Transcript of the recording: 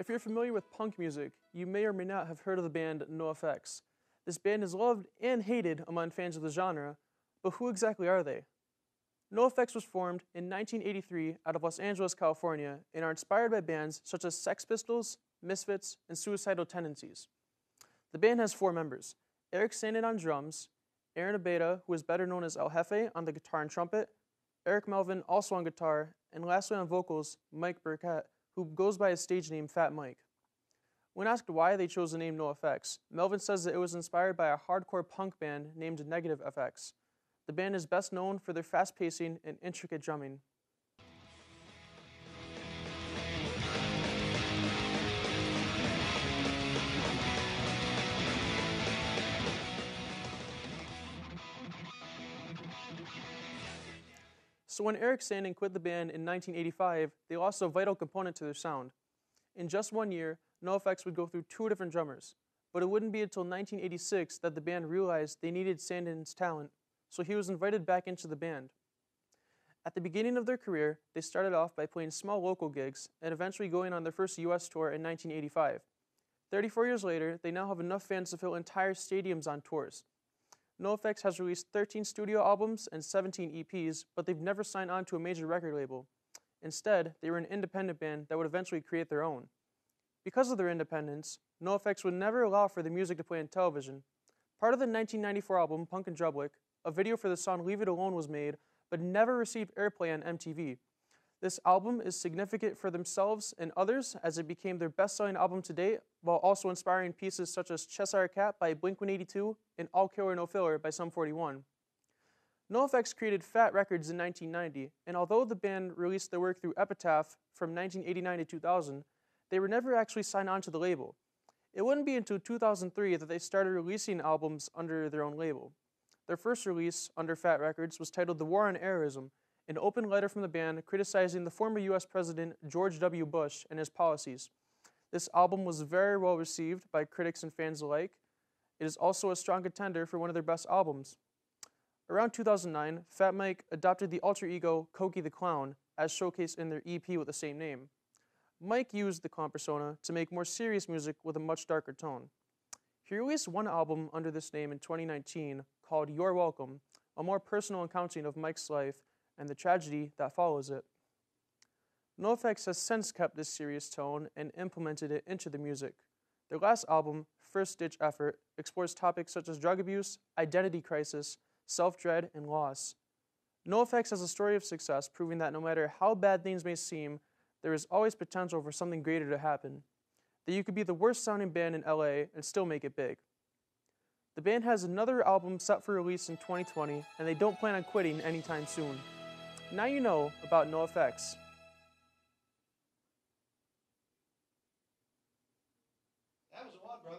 If you're familiar with punk music, you may or may not have heard of the band NOFX. This band is loved and hated among fans of the genre, but who exactly are they? NOFX was formed in 1983 out of Los Angeles, California, and are inspired by bands such as Sex Pistols, Misfits, and Suicidal Tendencies. The band has 4 members: Eric Sandin on drums, Aaron Abeda, who is better known as El Jefe, on the guitar and trumpet, Eric Melvin, also on guitar, and lastly on vocals, Mike Burkett, who goes by his stage name Fat Mike. When asked why they chose the name NOFX, Melvin says that it was inspired by a hardcore punk band named Negative FX. The band is best known for their fast pacing and intricate drumming. So when Eric Sandin quit the band in 1985, they lost a vital component to their sound. In just 1 year, NOFX would go through 2 different drummers, but it wouldn't be until 1986 that the band realized they needed Sandin's talent, so he was invited back into the band. At the beginning of their career, they started off by playing small local gigs and eventually going on their first US tour in 1985. 34 years later, they now have enough fans to fill entire stadiums on tours. NOFX has released 13 studio albums and 17 EPs, but they've never signed on to a major record label. Instead, they were an independent band that would eventually create their own. Because of their independence, NOFX would never allow for the music to play on television. Part of the 1994 album Punk in Drublic, a video for the song Leave It Alone was made, but never received airplay on MTV. This album is significant for themselves and others as it became their best-selling album to date, while also inspiring pieces such as Cheshire Cat by Blink-182 and All Killer No Filler by Sum 41. NOFX created Fat Records in 1990, and although the band released their work through Epitaph from 1989 to 2000, they were never actually signed on to the label. It wouldn't be until 2003 that they started releasing albums under their own label. Their first release under Fat Records was titled The War on Errorism, an open letter from the band criticizing the former US President George W. Bush and his policies. This album was very well received by critics and fans alike. It is also a strong contender for one of their best albums. Around 2009, Fat Mike adopted the alter ego Koki the Clown, as showcased in their EP with the same name. Mike used the clown persona to make more serious music with a much darker tone. He released one album under this name in 2019 called You're Welcome, a more personal accounting of Mike's life and the tragedy that follows it. NOFX has since kept this serious tone and implemented it into the music. Their last album, First Ditch Effort, explores topics such as drug abuse, identity crisis, self-dread, and loss. NOFX has a story of success proving that no matter how bad things may seem, there is always potential for something greater to happen. That you could be the worst sounding band in LA and still make it big. The band has another album set for release in 2020, and they don't plan on quitting anytime soon. Now you know about NOFX. That was a lot, brother.